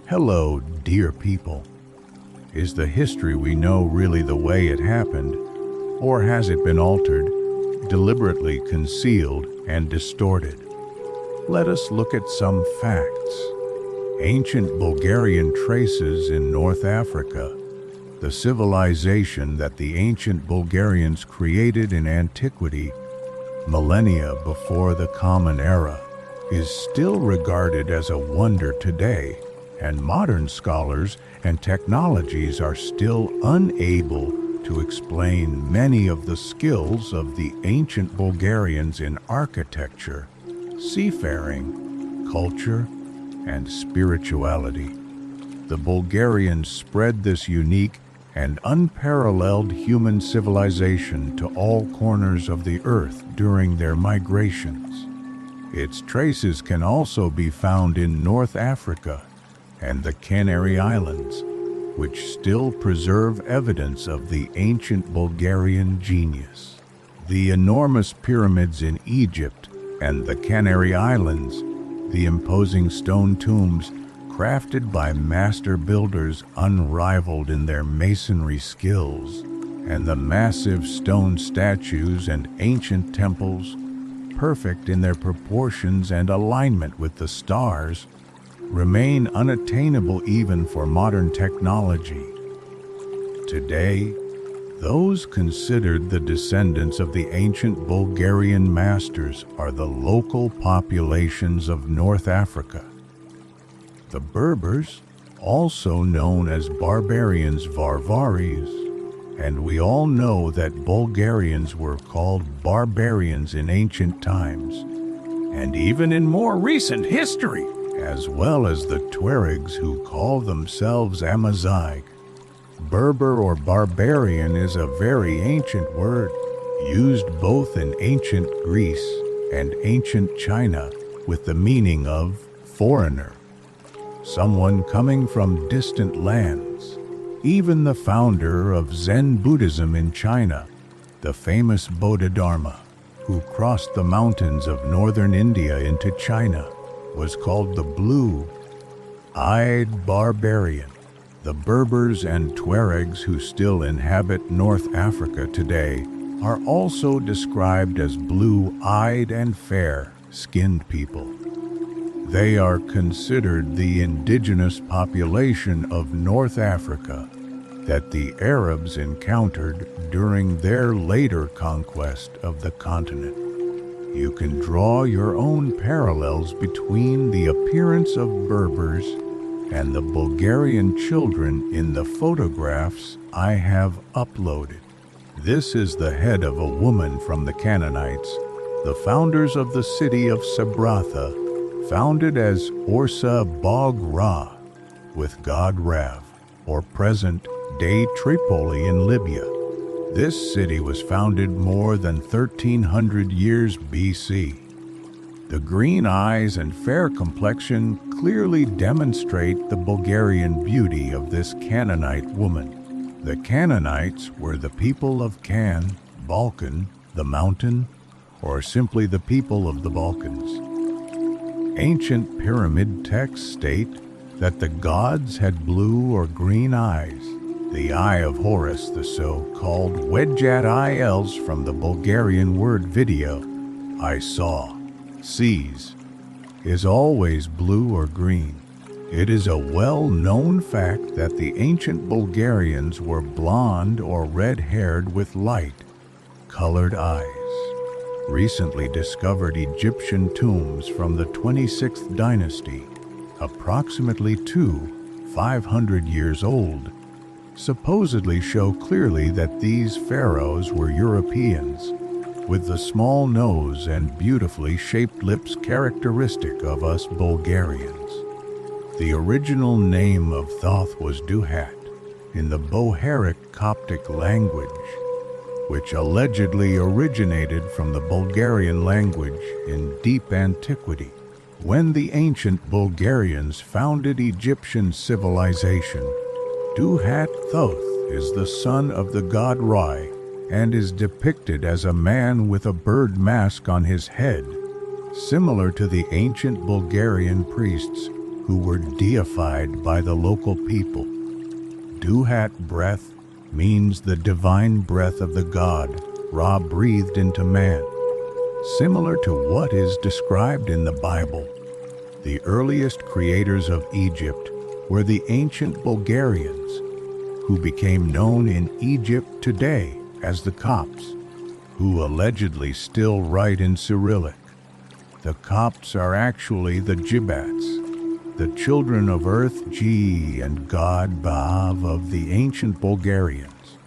Hello, dear people. Is the history we know really the way it happened, or has it been altered, deliberately concealed, and distorted? Let us look at some facts. Ancient Bulgarian traces in North Africa. The civilization that the ancient Bulgarians created in antiquity, millennia before the Common Era, is still regarded as a wonder today, and modern scholars and technologies are still unable to explain many of the skills of the ancient Bulgarians in architecture, seafaring, culture, and spirituality. The Bulgarians spread this unique and unparalleled human civilization to all corners of the earth during their migrations. Its traces can also be found in North Africa and the Canary Islands, which still preserve evidence of the ancient Bulgarian genius. The enormous pyramids in Egypt and the Canary Islands, the imposing stone tombs crafted by master builders unrivaled in their masonry skills, and the massive stone statues and ancient temples, perfect in their proportions and alignment with the stars, remain unattainable even for modern technology. Today, those considered the descendants of the ancient Bulgarian masters are the local populations of North Africa. The Berbers, also known as barbarians Varvaris, and we all know that Bulgarians were called barbarians in ancient times, and even in more recent history, as well as the Tuaregs who call themselves Amazigh. Berber or barbarian is a very ancient word, used both in ancient Greece and ancient China with the meaning of foreigner, someone coming from distant lands. Even the founder of Zen Buddhism in China, the famous Bodhidharma, who crossed the mountains of northern India into China, was called the blue-eyed barbarian. The Berbers and Tuaregs who still inhabit North Africa today are also described as blue-eyed and fair-skinned people. They are considered the indigenous population of North Africa that the Arabs encountered during their later conquest of the continent. You can draw your own parallels between the appearance of Berbers and the Bulgarian children in the photographs I have uploaded. This is the head of a woman from the Canaanites, the founders of the city of Sabratha, founded as Orsa Bog Ra, with god Rav, or present-day Tripoli in Libya. This city was founded more than 1300 years BC. The green eyes and fair complexion clearly demonstrate the Bulgarian beauty of this Canaanite woman. The Canaanites were the people of Can, Balkan, the mountain, or simply the people of the Balkans. Ancient pyramid texts state that the gods had blue or green eyes. The eye of Horus, the so-called Wedjat ILs from the Bulgarian word video, I saw, sees, is always blue or green. It is a well-known fact that the ancient Bulgarians were blonde or red-haired with light-colored eyes. Recently discovered Egyptian tombs from the 26th dynasty, approximately 500 years old, supposedly show clearly that these pharaohs were Europeans, with the small nose and beautifully shaped lips characteristic of us Bulgarians. The original name of Thoth was Duhat, in the Bohairic Coptic language, which allegedly originated from the Bulgarian language in deep antiquity. When the ancient Bulgarians founded Egyptian civilization, Duhat Thoth is the son of the god Ra and is depicted as a man with a bird mask on his head, similar to the ancient Bulgarian priests who were deified by the local people. Duhat breath means the divine breath of the god Ra breathed into man. Similar to what is described in the Bible, the earliest creators of Egypt were the ancient Bulgarians, who became known in Egypt today as the Copts, who allegedly still write in Cyrillic. The Copts are actually the Gibbats, the children of Earth G and God Baav of the ancient Bulgarians.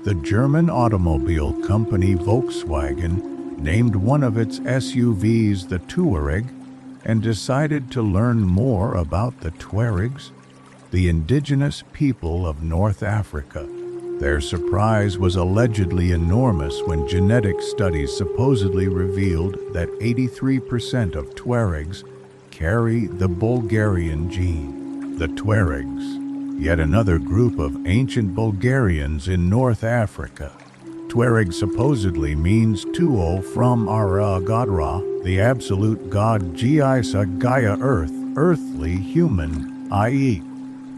The German automobile company Volkswagen named one of its SUVs the Tuareg and decided to learn more about the Tuaregs, the indigenous people of North Africa. Their surprise was allegedly enormous when genetic studies supposedly revealed that 83% of Tuaregs carry the Bulgarian gene. The Tuaregs, yet another group of ancient Bulgarians in North Africa. Tuareg supposedly means Tuo from Ara Godra, the absolute god Giisa Gaia Earth, earthly human, i.e.,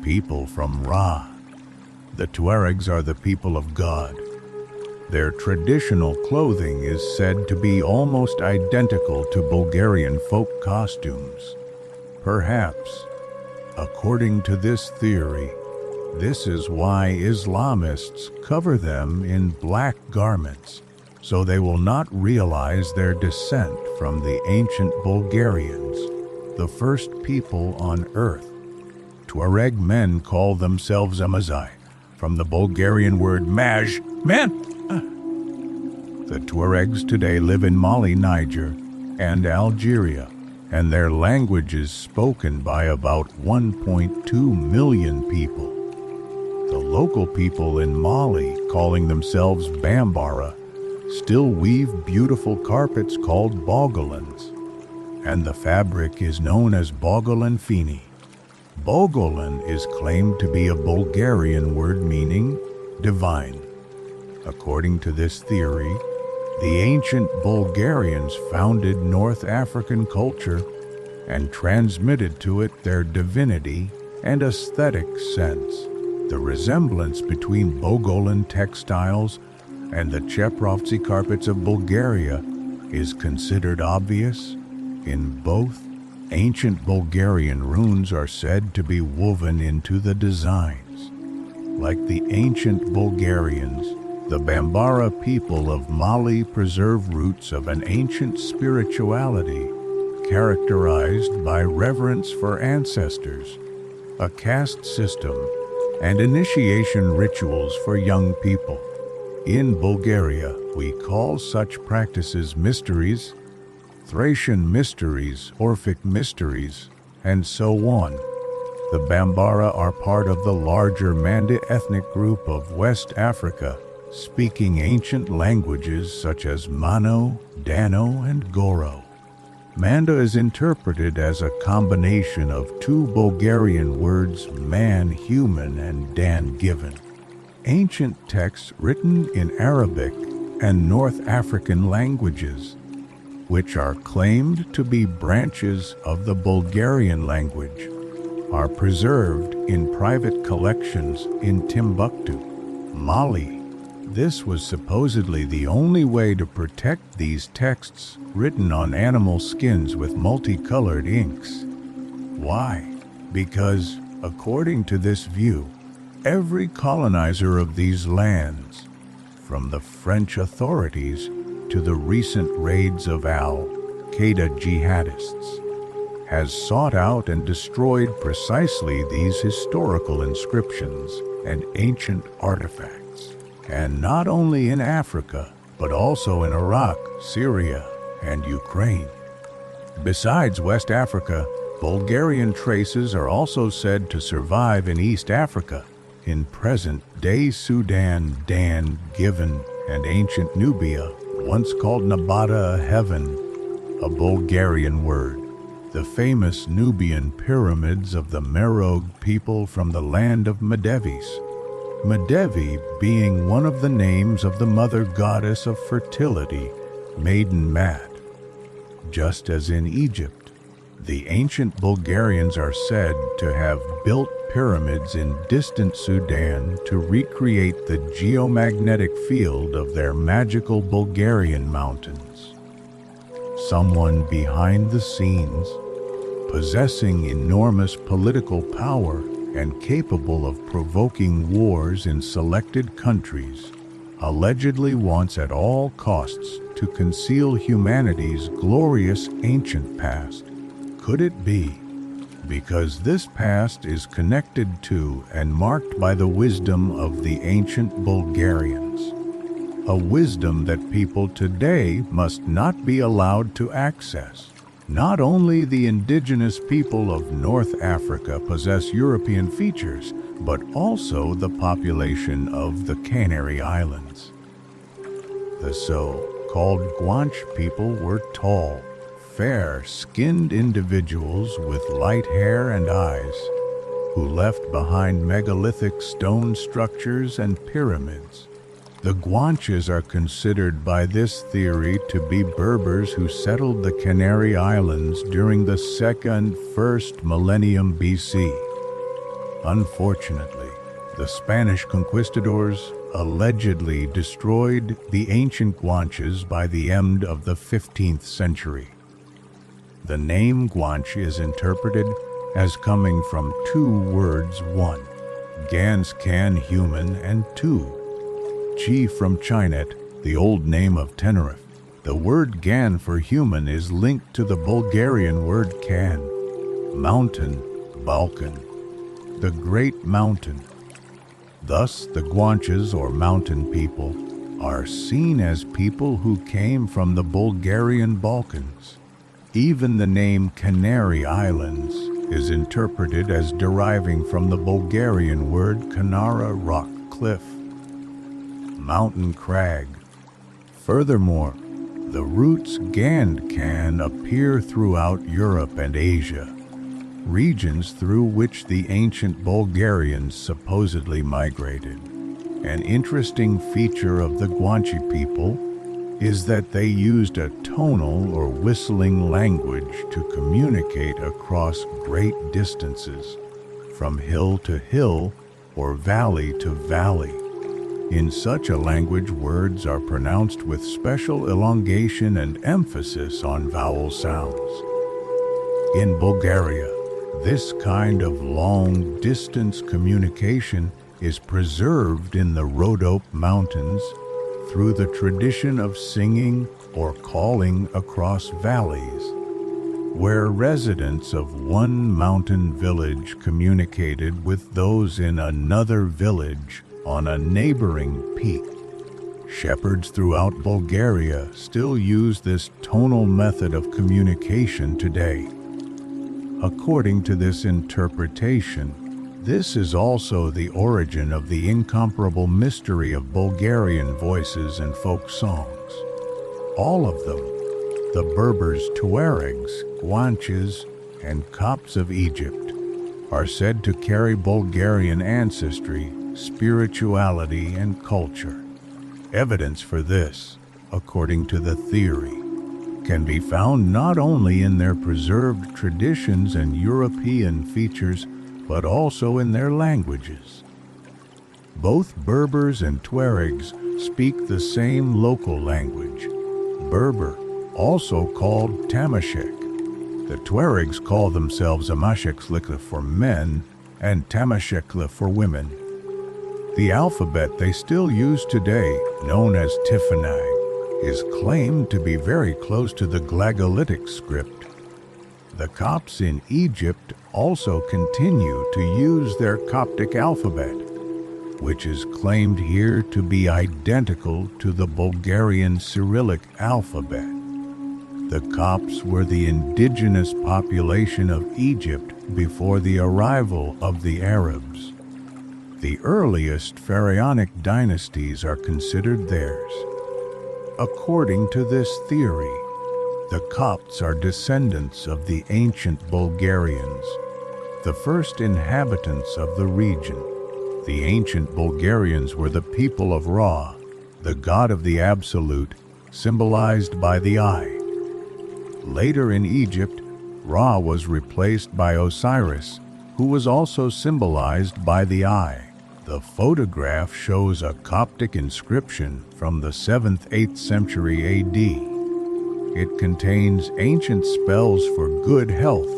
people from Ra. The Tuaregs are the people of God. Their traditional clothing is said to be almost identical to Bulgarian folk costumes. Perhaps, according to this theory, this is why Islamists cover them in black garments, so they will not realize their descent from the ancient Bulgarians, the first people on earth. Tuareg men call themselves Amazigh, from the Bulgarian word maj, man. The Tuaregs today live in Mali, Niger, and Algeria, and their language is spoken by about 1.2 million people. The local people in Mali, calling themselves Bambara, still weave beautiful carpets called bogolans, and the fabric is known as bogolan fini. Bogolan is claimed to be a Bulgarian word meaning divine. According to this theory, the ancient Bulgarians founded North African culture and transmitted to it their divinity and aesthetic sense. The resemblance between Bogolan textiles and the Cheprovtsi carpets of Bulgaria is considered obvious. In both, ancient Bulgarian runes are said to be woven into the designs. Like the ancient Bulgarians, the Bambara people of Mali preserve roots of an ancient spirituality characterized by reverence for ancestors, a caste system, and initiation rituals for young people. In Bulgaria, we call such practices mysteries, Thracian mysteries, Orphic mysteries, and so on. The Bambara are part of the larger Manda ethnic group of West Africa, speaking ancient languages such as Mano, Dano, and Goro. Manda is interpreted as a combination of two Bulgarian words, man, human, and Dan, given. Ancient texts written in Arabic and North African languages, which are claimed to be branches of the Bulgarian language, are preserved in private collections in Timbuktu, Mali. This was supposedly the only way to protect these texts written on animal skins with multicolored inks. Why? Because, according to this view, every colonizer of these lands, from the French authorities to the recent raids of al-Qaeda jihadists, has sought out and destroyed precisely these historical inscriptions and ancient artifacts. And not only in Africa, but also in Iraq, Syria, and Ukraine. Besides West Africa, Bulgarian traces are also said to survive in East Africa, in present-day Sudan, Dan, Given, and ancient Nubia, once called Nabata, heaven, a Bulgarian word. The famous Nubian pyramids of the Meroe people from the land of Medevis. Medevi being one of the names of the mother goddess of fertility, Maiden Mat. Just as in Egypt, The ancient Bulgarians are said to have built pyramids in distant Sudan to recreate the geomagnetic field of their magical Bulgarian mountains. Someone behind the scenes, possessing enormous political power and capable of provoking wars in selected countries, allegedly wants at all costs to conceal humanity's glorious ancient past. Could it be because this past is connected to and marked by the wisdom of the ancient Bulgarians? A wisdom that people today must not be allowed to access. Not only the indigenous people of North Africa possess European features, but also the population of the Canary Islands. The so-called Guanche people were tall, fair-skinned individuals with light hair and eyes, who left behind megalithic stone structures and pyramids. The Guanches are considered by this theory to be Berbers who settled the Canary Islands during the 1st millennium BC. Unfortunately, the Spanish conquistadors allegedly destroyed the ancient Guanches by the end of the 15th century. The name Guanche is interpreted as coming from two words: one, Gans can human, and two, Chi from Chinet, the old name of Tenerife. The word Gan for human is linked to the Bulgarian word Kan, mountain, Balkan, the great mountain. Thus, the Guanches, or mountain people, are seen as people who came from the Bulgarian Balkans. Even the name Canary Islands is interpreted as deriving from the Bulgarian word Kanara, rock, cliff, mountain crag. Furthermore, the roots Gand can appear throughout Europe and Asia, regions through which the ancient Bulgarians supposedly migrated. An interesting feature of the Guanche people is that they used a tonal or whistling language to communicate across great distances, from hill to hill or valley to valley. In such a language, words are pronounced with special elongation and emphasis on vowel sounds. In Bulgaria, this kind of long-distance communication is preserved in the Rhodope Mountains through the tradition of singing or calling across valleys, where residents of one mountain village communicated with those in another village on a neighboring peak. Shepherds throughout Bulgaria still use this tonal method of communication today. According to this interpretation, this is also the origin of the incomparable mystery of Bulgarian voices and folk songs. All of them, the Berbers, Tuaregs, Guanches, and Copts of Egypt, are said to carry Bulgarian ancestry, spirituality, and culture. Evidence for this, according to the theory, can be found not only in their preserved traditions and European features, but also in their languages. Both Berbers and Tuaregs speak the same local language, Berber, also called Tamashek. The Tuaregs call themselves Amashekli for men and Tamashekli for women. The alphabet they still use today, known as Tifinagh, is claimed to be very close to the Glagolitic script. The Copts in Egypt also continue to use their Coptic alphabet, which is claimed here to be identical to the Bulgarian Cyrillic alphabet. The Copts were the indigenous population of Egypt before the arrival of the Arabs. The earliest pharaonic dynasties are considered theirs. According to this theory, the Copts are descendants of the ancient Bulgarians, the first inhabitants of the region. The ancient Bulgarians were the people of Ra, the god of the absolute, symbolized by the eye. Later in Egypt, Ra was replaced by Osiris, who was also symbolized by the eye. The photograph shows a Coptic inscription from the 7th-8th century AD. It contains ancient spells for good health,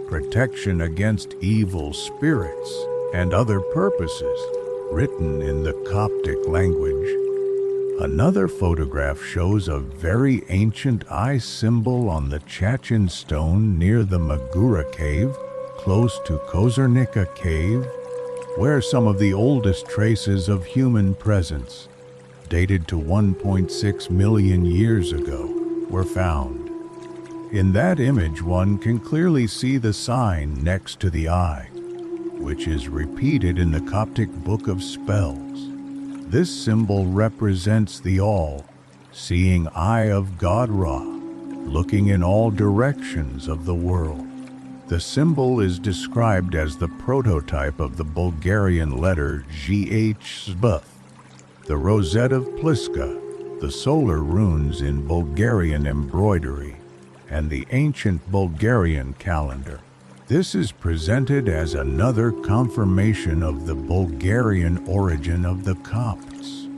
protection against evil spirits, and other purposes, written in the Coptic language. Another photograph shows a very ancient eye symbol on the Chachin stone near the Magura cave, close to Kozernica cave, where some of the oldest traces of human presence, dated to 1.6 million years ago, were found. In that image, one can clearly see the sign next to the eye, which is repeated in the Coptic Book of Spells. This symbol represents the all-seeing eye of God Ra, looking in all directions of the world. The symbol is described as the prototype of the Bulgarian letter GH, the rosette of Pliska, the solar runes in Bulgarian embroidery, and the ancient Bulgarian calendar. This is presented as another confirmation of the Bulgarian origin of the Copts.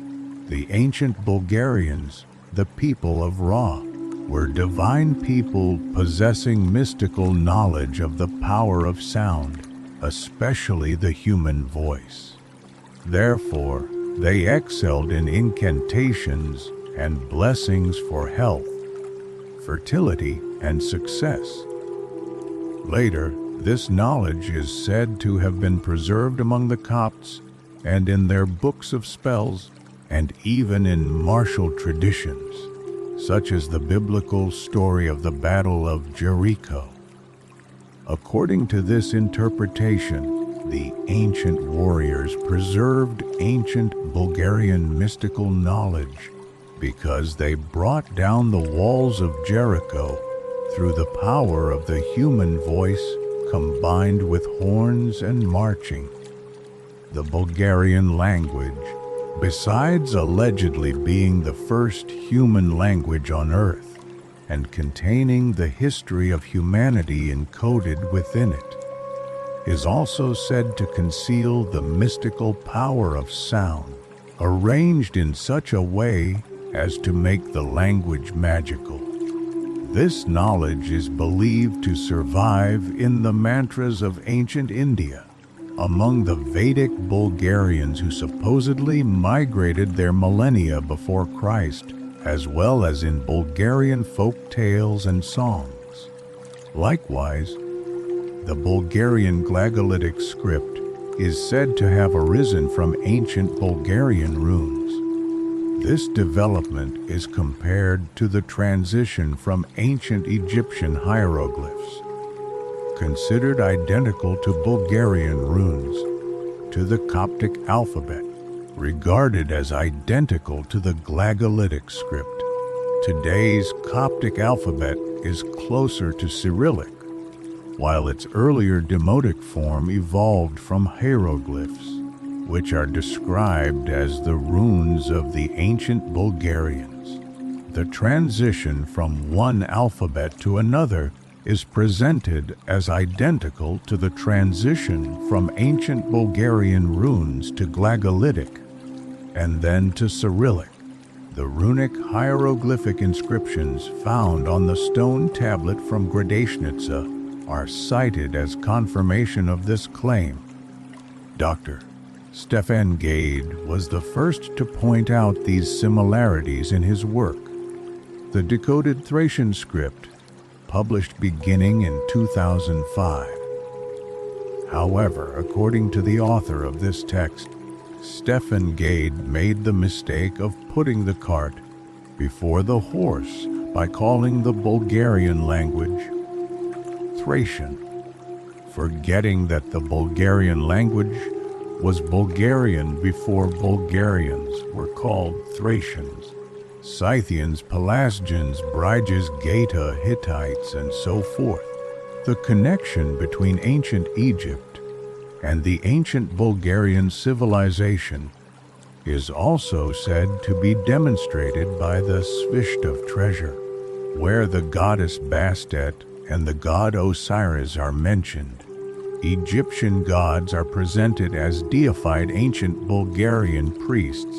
The ancient Bulgarians, the people of Ra, were divine people possessing mystical knowledge of the power of sound, especially the human voice. Therefore, they excelled in incantations and blessings for health, fertility, and success. Later, this knowledge is said to have been preserved among the Copts and in their books of spells, and even in martial traditions, such as the biblical story of the Battle of Jericho. According to this interpretation, the ancient warriors preserved ancient Bulgarian mystical knowledge because they brought down the walls of Jericho through the power of the human voice combined with horns and marching. The Bulgarian language, besides allegedly being the first human language on Earth and containing the history of humanity encoded within it, is also said to conceal the mystical power of sound, arranged in such a way as to make the language magical. This knowledge is believed to survive in the mantras of ancient India, among the Vedic Bulgarians who supposedly migrated there millennia before Christ, as well as in Bulgarian folk tales and songs. Likewise, the Bulgarian glagolitic script is said to have arisen from ancient Bulgarian runes. This development is compared to the transition from ancient Egyptian hieroglyphs, considered identical to Bulgarian runes, to the Coptic alphabet, regarded as identical to the glagolitic script. Today's Coptic alphabet is closer to Cyrillic, while its earlier Demotic form evolved from hieroglyphs, which are described as the runes of the ancient Bulgarians. The transition from one alphabet to another is presented as identical to the transition from ancient Bulgarian runes to glagolitic, and then to Cyrillic. The runic hieroglyphic inscriptions found on the stone tablet from Gradesnica are cited as confirmation of this claim. Dr. Stefan Gade was the first to point out these similarities in his work. The Decoded Thracian Script, published beginning in 2005. However, according to the author of this text, Stefan Gade made the mistake of putting the cart before the horse by calling the Bulgarian language Thracian, forgetting that the Bulgarian language was Bulgarian before Bulgarians were called Thracians. Scythians, Pelasgians, Bryges, Geta, Hittites, and so forth. The connection between ancient Egypt and the ancient Bulgarian civilization is also said to be demonstrated by the Svishtov treasure, where the goddess Bastet and the god Osiris are mentioned. Egyptian gods are presented as deified ancient Bulgarian priests,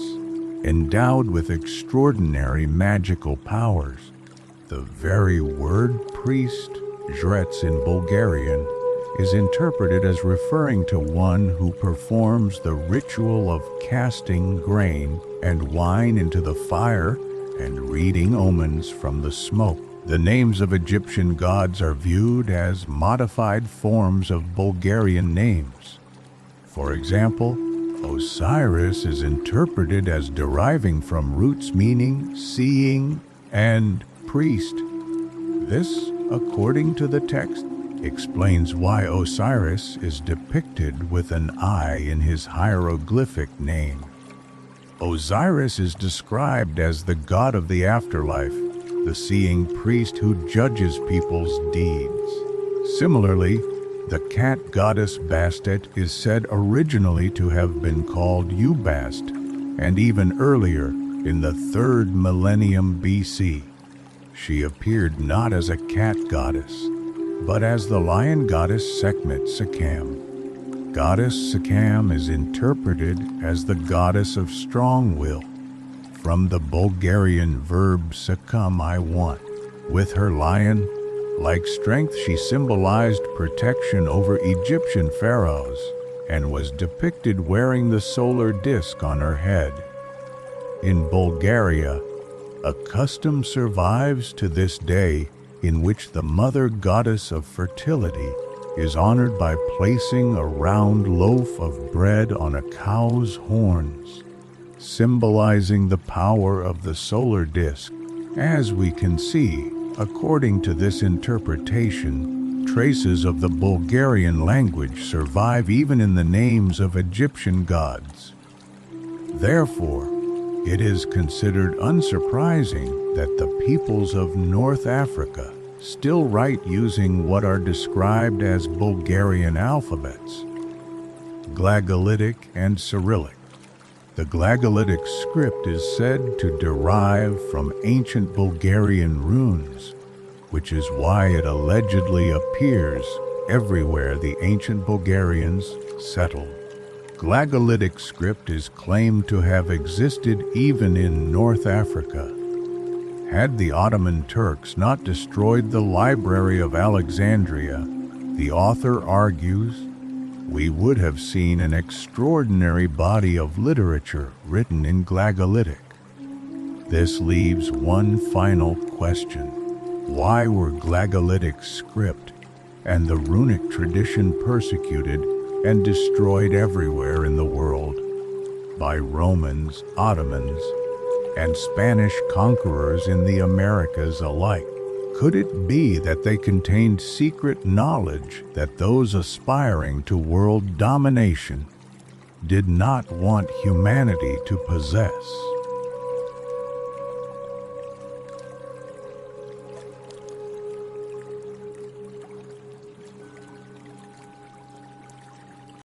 endowed with extraordinary magical powers. The very word priest, žrec in Bulgarian, is interpreted as referring to one who performs the ritual of casting grain and wine into the fire and reading omens from the smoke. The names of Egyptian gods are viewed as modified forms of Bulgarian names. For example, Osiris is interpreted as deriving from roots meaning seeing and priest. This, according to the text, explains why Osiris is depicted with an eye in his hieroglyphic name. Osiris is described as the god of the afterlife, the seeing priest who judges people's deeds. Similarly, the cat goddess Bastet is said originally to have been called Ubast, and even earlier, in the 3rd millennium BC. She appeared not as a cat goddess, but as the lion goddess Sekhmet Sekam. Goddess Sekam is interpreted as the goddess of strong will, from the Bulgarian verb sekam I want. With her lion-like strength, she symbolized protection over Egyptian pharaohs and was depicted wearing the solar disk on her head. In Bulgaria, a custom survives to this day in which the mother goddess of fertility is honored by placing a round loaf of bread on a cow's horns, symbolizing the power of the solar disk. As we can see, according to this interpretation, traces of the Bulgarian language survive even in the names of Egyptian gods. Therefore, it is considered unsurprising that the peoples of North Africa still write using what are described as Bulgarian alphabets, Glagolitic and Cyrillic. The Glagolitic script is said to derive from ancient Bulgarian runes, which is why it allegedly appears everywhere the ancient Bulgarians settled. Glagolitic script is claimed to have existed even in North Africa. Had the Ottoman Turks not destroyed the Library of Alexandria, the author argues, we would have seen an extraordinary body of literature written in Glagolitic. This leaves one final question. Why were Glagolitic script and the runic tradition persecuted and destroyed everywhere in the world by Romans, Ottomans, and Spanish conquerors in the Americas alike? Could it be that they contained secret knowledge that those aspiring to world domination did not want humanity to possess?